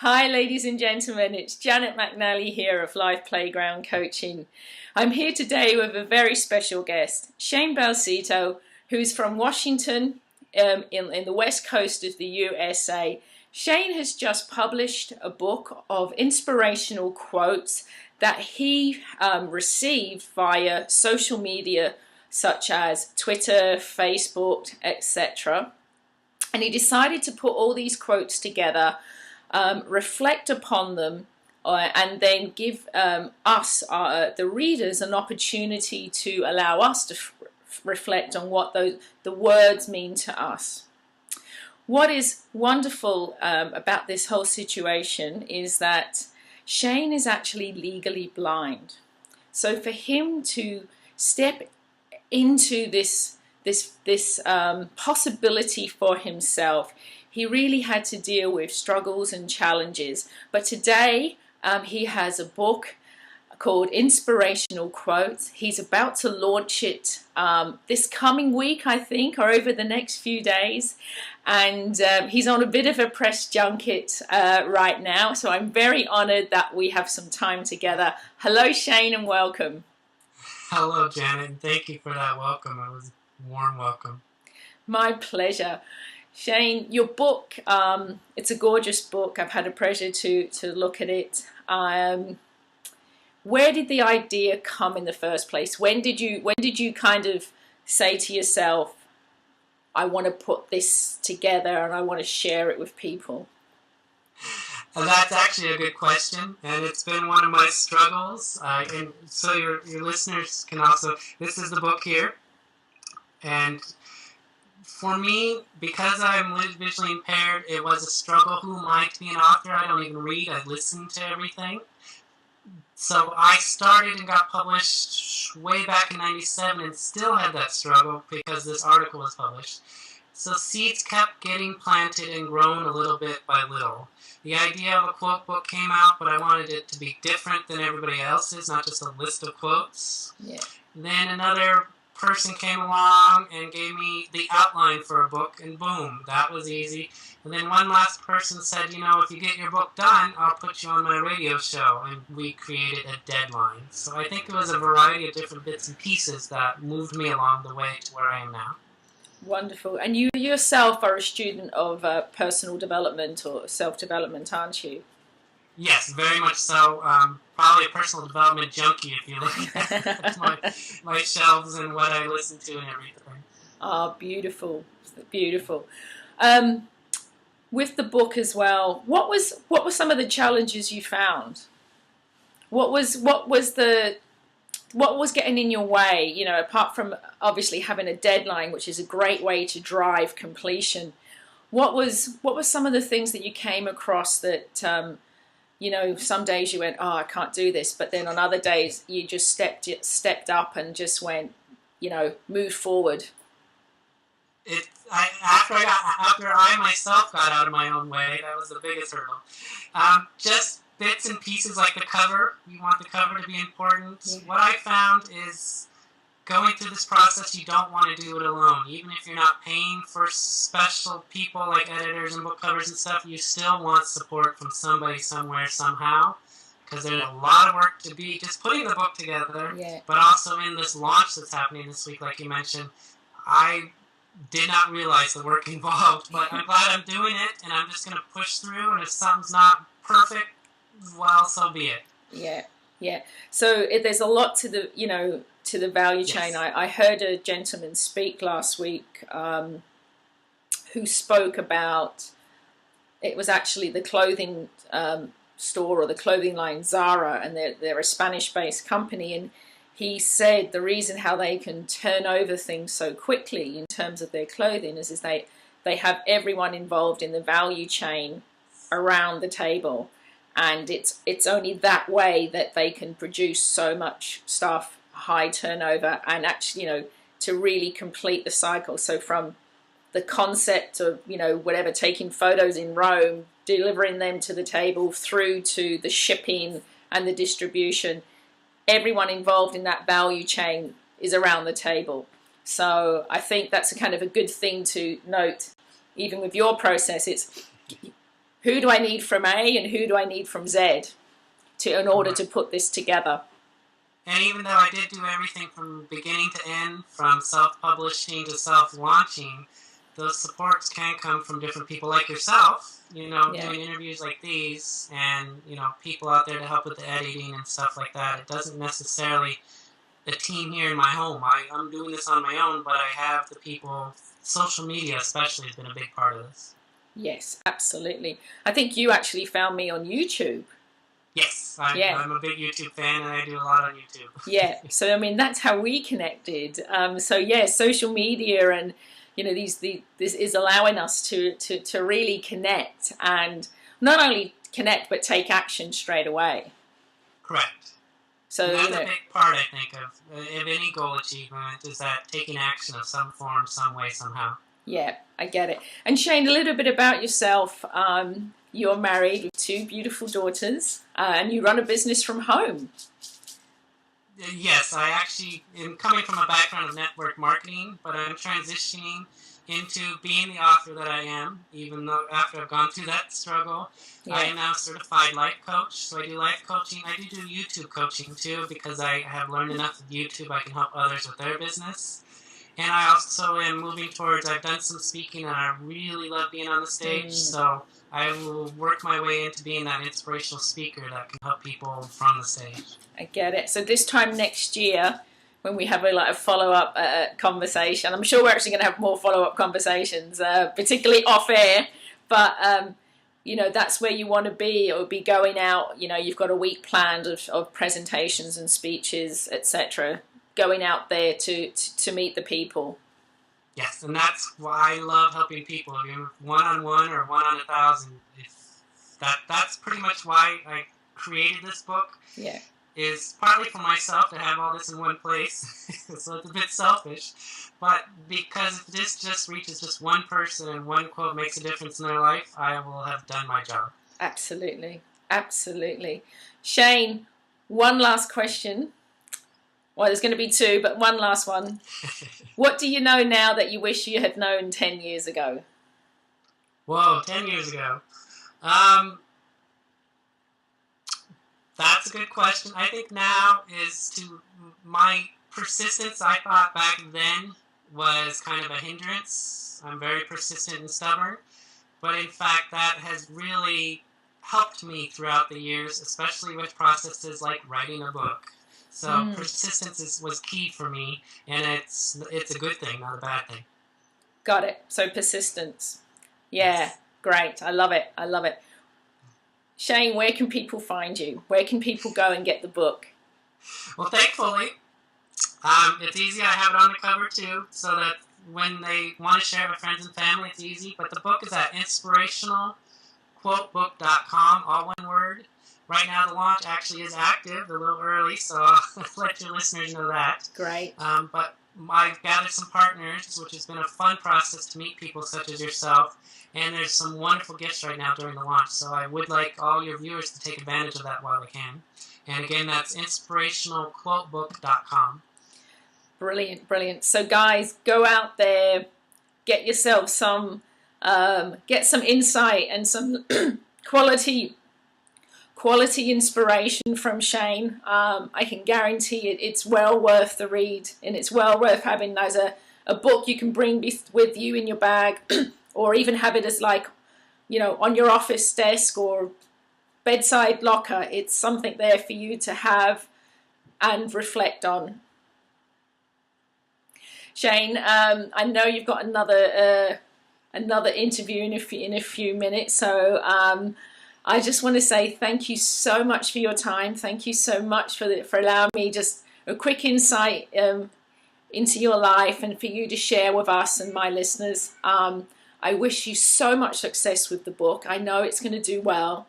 Hi ladies and gentlemen, it's Janet McNally here of Live Playground Coaching. I'm here today with a very special guest, Shane Belceto, who's from Washington in the west coast of the USA. Shane has just published a book of inspirational quotes that he received via social media such as Twitter, Facebook, etc. And he decided to put all these quotes together, reflect upon them, and then give us, the readers, an opportunity to allow us to reflect on what the words mean to us. What is wonderful about this whole situation is that Shane is actually legally blind. So for him to step into this possibility for himself, he really had to deal with struggles and challenges. But today he has a book called Inspirational Quotes. He's about to launch it this coming week, I think, or over the next few days. And he's on a bit of a press junket right now. So I'm very honored that we have some time together. Hello, Shane, and welcome. Hello, Janet. Thank you for that welcome. It was a warm welcome. My pleasure. Shane, your book, it's a gorgeous book. I've had a pleasure to look at it. Where did the idea come in the first place? When did you kind of say to yourself, I want to put this together and I want to share it with people? Well, that's actually a good question, and it's been one of my struggles. And so your listeners can also, this is the book here. And for me, because I'm visually impaired, it was a struggle. Who am I to be an author? I don't even read. I listen to everything. So I started and got published way back in '97 and still had that struggle because this article was published. So seeds kept getting planted and grown a little bit by little. The idea of a quote book came out, but I wanted it to be different than everybody else's, not just a list of quotes. Yeah. Then another person came along and gave me the outline for a book, and boom, that was easy. And then one last person said, you know, if you get your book done, I'll put you on my radio show, and we created a deadline. So I think it was a variety of different bits and pieces that moved me along the way to where I am now. Wonderful. And you yourself are a student of personal development or self-development, aren't you? Yes, very much so. Probably a personal development junkie if you look at my shelves and what I listen to and everything. Ah, beautiful, beautiful. With the book as well, what were some of the challenges you found? What was getting in your way? You know, apart from obviously having a deadline, which is a great way to drive completion. What were some of the things that you came across that you know, some days you went, oh, I can't do this, but then on other days you just stepped up and just went, you know, moved forward. After I myself got out of my own way, that was the biggest hurdle. Just bits and pieces like the cover. You want the cover to be important. Mm-hmm. What I found is going through this process, you don't want to do it alone. Even if you're not paying for special people like editors and book covers and stuff, you still want support from somebody somewhere somehow, because there's a lot of work to be just putting the book together, yeah. But also in this launch that's happening this week, like you mentioned, I did not realize the work involved, but I'm glad I'm doing it, and I'm just going to push through, and if something's not perfect, well, so be it. Yeah. So there's a lot to the, you know, to the value chain. Yes. I heard a gentleman speak last week who spoke about, it was actually the clothing store or the clothing line Zara, and they're a Spanish-based company, and he said the reason how they can turn over things so quickly in terms of their clothing is they have everyone involved in the value chain around the table, and it's only that way that they can produce so much stuff, high turnover, and actually, you know, to really complete the cycle. So from the concept of, you know, whatever, taking photos in Rome, delivering them to the table, through to the shipping and the distribution, everyone involved in that value chain is around the table. So I think that's a kind of a good thing to note, even with your process. It's who do I need from A and who do I need from Z in order to put this together. And even though I did do everything from beginning to end, from self-publishing to self-launching, those supports can come from different people like yourself, doing interviews like these, and, people out there to help with the editing and stuff like that. It doesn't necessarily a team here in my home. I'm doing this on my own, but I have the people. Social media especially has been a big part of this. Yes, absolutely. I think you actually found me on YouTube. Yes, I'm a big YouTube fan, and I do a lot on YouTube. Yeah, so I mean that's how we connected. So yeah, social media and this is allowing us to really connect, and not only connect but take action straight away. Correct. So that's a big part, I think, of any goal achievement, is that taking action of some form, some way, somehow. Yeah, I get it. And Shane, a little bit about yourself. You're married with 2 beautiful daughters, and you run a business from home. Yes, I actually am coming from a background of network marketing, but I'm transitioning into being the author that I am, even though after I've gone through that struggle. I am now a certified life coach, so I do life coaching. I do YouTube coaching too, because I have learned enough of YouTube I can help others with their business. And I also am moving towards, I've done some speaking and I really love being on the stage, so I will work my way into being that inspirational speaker that can help people from the stage. I get it. So this time next year, when we have a follow-up conversation, I'm sure we're actually going to have more follow-up conversations, particularly off-air, but that's where you want to be. It would be going out, you've got a week planned of presentations and speeches, etc., going out there to meet the people. Yes, and that's why I love helping people. One-on-one or 1-on-1,000. That's pretty much why I created this book. Yeah. Is partly for myself to have all this in one place, so it's a bit selfish, but because if this just reaches just one person and one quote makes a difference in their life, I will have done my job. Absolutely. Absolutely. Shane, one last question. Well, there's going to be 2, but one last one. What do you know now that you wish you had known 10 years ago? Whoa, 10 years ago. That's a good question. I think now is to my persistence, I thought back then was kind of a hindrance. I'm very persistent and stubborn. But in fact, that has really helped me throughout the years, especially with processes like writing a book. So persistence was key for me, and it's a good thing, not a bad thing. Got it. So persistence. Yeah, yes. Great. I love it. I love it. Shane, where can people find you? Where can people go and get the book? Well, thankfully, it's easy. I have it on the cover too, so that when they want to share it with friends and family, it's easy. But the book is at inspirationalquotebook.com, all one word. Right now, the launch actually is active, a little early, so I'll let your listeners know that. Great. But I've gathered some partners, which has been a fun process to meet people such as yourself. And there's some wonderful gifts right now during the launch. So I would like all your viewers to take advantage of that while they can. And again, that's inspirationalquotebook.com. Brilliant, brilliant. So guys, go out there, get yourself some insight and some quality inspiration from Shane. I can guarantee it's well worth the read, and it's well worth having as a book you can bring with you in your bag. Or even have it as on your office desk or bedside locker. It's something there for you to have and reflect on. Shane, I know you've got another interview in a few minutes, so I just want to say thank you so much for your time. Thank you so much for allowing me just a quick insight into your life and for you to share with us and my listeners. I wish you so much success with the book. I know it's going to do well.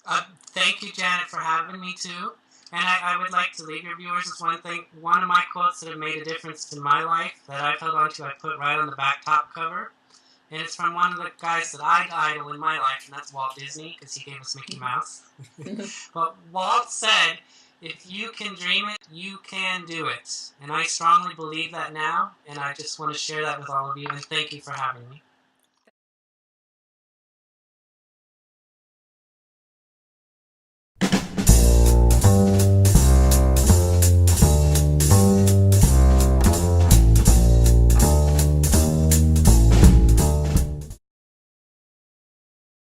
Thank you, Janet, for having me too. And I would like to leave your viewers with one thing. One of my quotes that have made a difference in my life that I've held on to, I put right on the back top cover. And it's from one of the guys that I idol in my life, and that's Walt Disney, because he gave us Mickey Mouse. But Walt said, if you can dream it, you can do it. And I strongly believe that now, and I just want to share that with all of you, and thank you for having me.